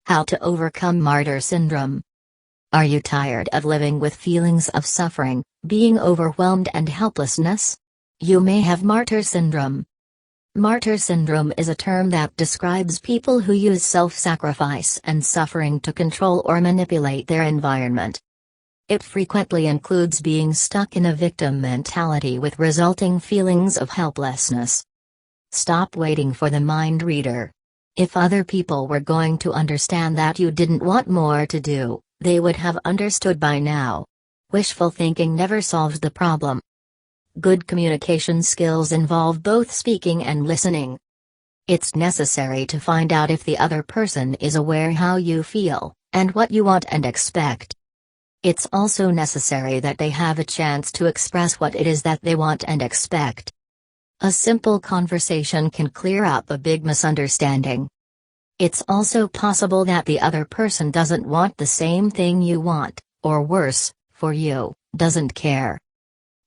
How to overcome martyr syndrome. Are you tired of living with feelings of suffering, being overwhelmed and helplessness? You may have martyr syndrome. Martyr syndrome is a term that describes people who use self-sacrifice and suffering to control or manipulate their environment. It frequently includes being stuck in a victim mentality with resulting feelings of helplessness. Stop waiting for the mind reader. If other people were going to understand that you didn't want more to do, they would have understood by now. Wishful thinking never solves the problem. Good communication skills involve both speaking and listening. It's necessary to find out if the other person is aware how you feel, and what you want and expect. It's also necessary that they have a chance to express what it is that they want and expect. A simple conversation can clear up a big misunderstanding. It's also possible that the other person doesn't want the same thing you want, or worse, for you, doesn't care.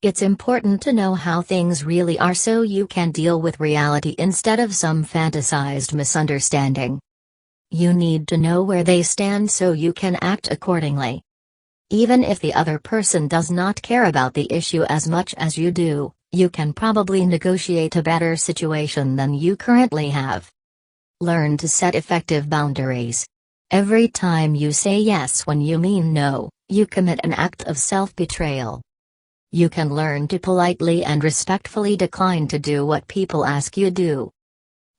It's important to know how things really are so you can deal with reality instead of some fantasized misunderstanding. You need to know where they stand so you can act accordingly. Even if the other person does not care about the issue as much as you do, you can probably negotiate a better situation than you currently have. Learn to set effective boundaries. Every time you say yes when you mean no, you commit an act of self-betrayal. You can learn to politely and respectfully decline to do what people ask you do.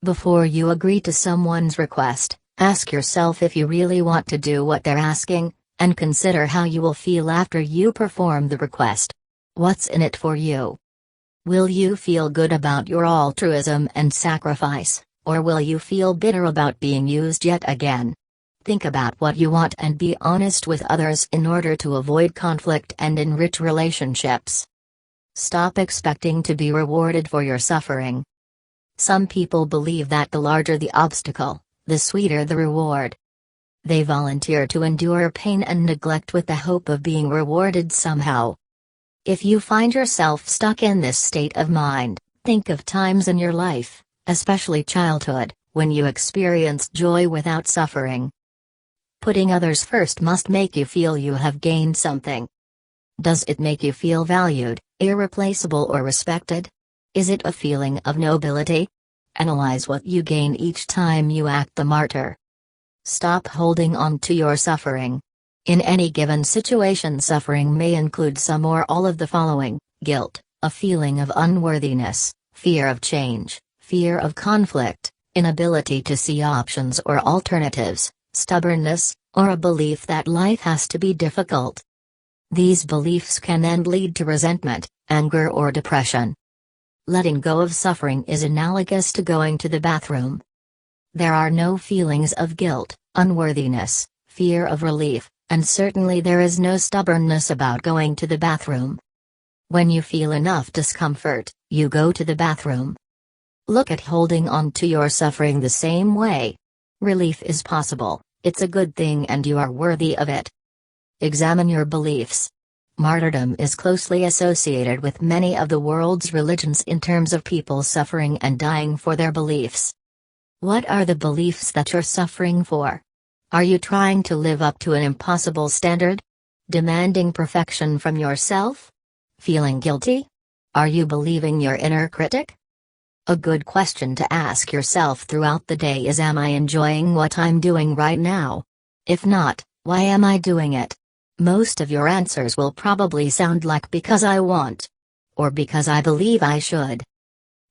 Before you agree to someone's request, ask yourself if you really want to do what they're asking, and consider how you will feel after you perform the request. What's in it for you? Will you feel good about your altruism and sacrifice, or will you feel bitter about being used yet again? Think about what you want and be honest with others in order to avoid conflict and enrich relationships. Stop expecting to be rewarded for your suffering. Some people believe that the larger the obstacle, the sweeter the reward. They volunteer to endure pain and neglect with the hope of being rewarded somehow. If you find yourself stuck in this state of mind, think of times in your life, especially childhood, when you experienced joy without suffering. Putting others first must make you feel you have gained something. Does it make you feel valued, irreplaceable or respected? Is it a feeling of nobility? Analyze what you gain each time you act the martyr. Stop holding on to your suffering. In any given situation, suffering may include some or all of the following: guilt, a feeling of unworthiness, fear of change, fear of conflict, inability to see options or alternatives, stubbornness, or a belief that life has to be difficult. These beliefs can then lead to resentment, anger or depression. Letting go of suffering is analogous to going to the bathroom. There are no feelings of guilt, unworthiness, fear of relief, and certainly there is no stubbornness about going to the bathroom. When you feel enough discomfort, you go to the bathroom. Look at holding on to your suffering the same way. Relief is possible, it's a good thing and you are worthy of it. Examine your beliefs. Martyrdom is closely associated with many of the world's religions in terms of people suffering and dying for their beliefs. What are the beliefs that you're suffering for? Are you trying to live up to an impossible standard? Demanding perfection from yourself? Feeling guilty? Are you believing your inner critic? A good question to ask yourself throughout the day is, am I enjoying what I'm doing right now? If not, why am I doing it? Most of your answers will probably sound like because I want, or because I believe I should.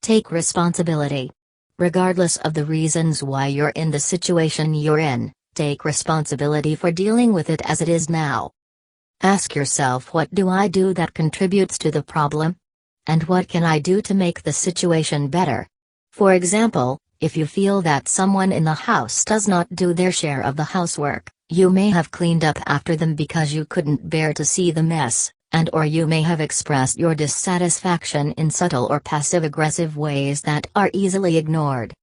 Take responsibility. Regardless of the reasons why you're in the situation you're in, take responsibility for dealing with it as it is now. Ask yourself, what do I do that contributes to the problem? And what can I do to make the situation better? For example, if you feel that someone in the house does not do their share of the housework, you may have cleaned up after them because you couldn't bear to see the mess, or you may have expressed your dissatisfaction in subtle or passive-aggressive ways that are easily ignored.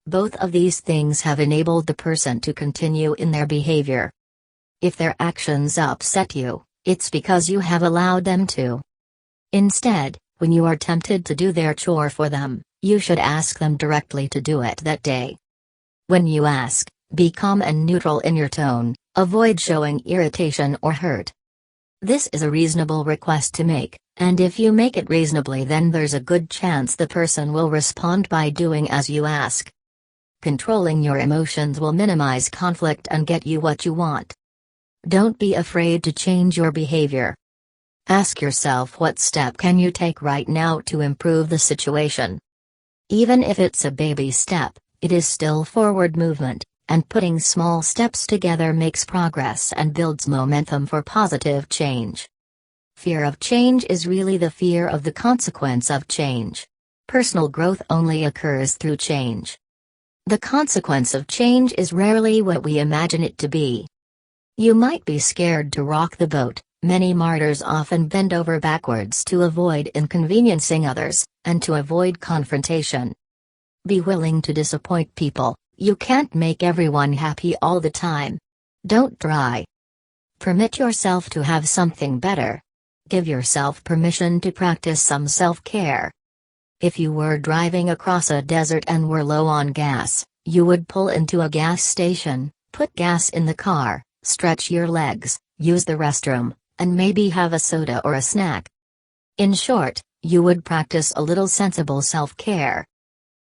Both of these things have enabled the person to continue in their behavior. If their actions upset you, it's because you have allowed them to. Instead, when you are tempted to do their chore for them, you should ask them directly to do it that day. When you ask, Be calm and neutral in your tone, avoid showing irritation or hurt. This is a reasonable request to make, and if you make it reasonably, then there's a good chance the person will respond by doing as you ask. Controlling your emotions will minimize conflict and get you what you want. Don't be afraid to change your behavior. Ask yourself, what step can you take right now to improve the situation? Even if it's a baby step, it is still forward movement, and putting small steps together makes progress and builds momentum for positive change. Fear of change is really the fear of the consequence of change. Personal growth only occurs through change. The consequence of change is rarely what we imagine it to be. You might be scared to rock the boat. Many martyrs often bend over backwards to avoid inconveniencing others, and to avoid confrontation. Be willing to disappoint people. You can't make everyone happy all the time. Don't try. Permit yourself to have something better. Give yourself permission to practice some self-care. If you were driving across a desert and were low on gas, you would pull into a gas station, put gas in the car, stretch your legs, use the restroom, and maybe have a soda or a snack. In short, you would practice a little sensible self-care.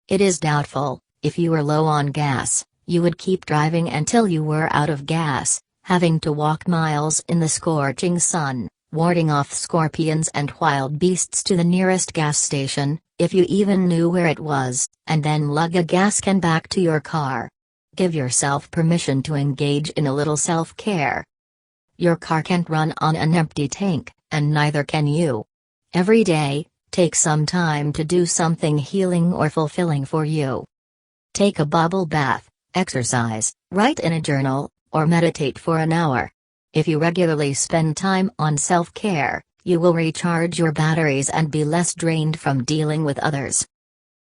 It is doubtful, if you were low on gas, you would keep driving until you were out of gas, having to walk miles in the scorching sun, warding off scorpions and wild beasts to the nearest gas station, if you even knew where it was, and then lug a gas can back to your car. Give yourself permission to engage in a little self-care. Your car can't run on an empty tank, and neither can you. Every day, take some time to do something healing or fulfilling for you. Take a bubble bath, exercise, write in a journal, or meditate for an hour. If you regularly spend time on self-care, you will recharge your batteries and be less drained from dealing with others.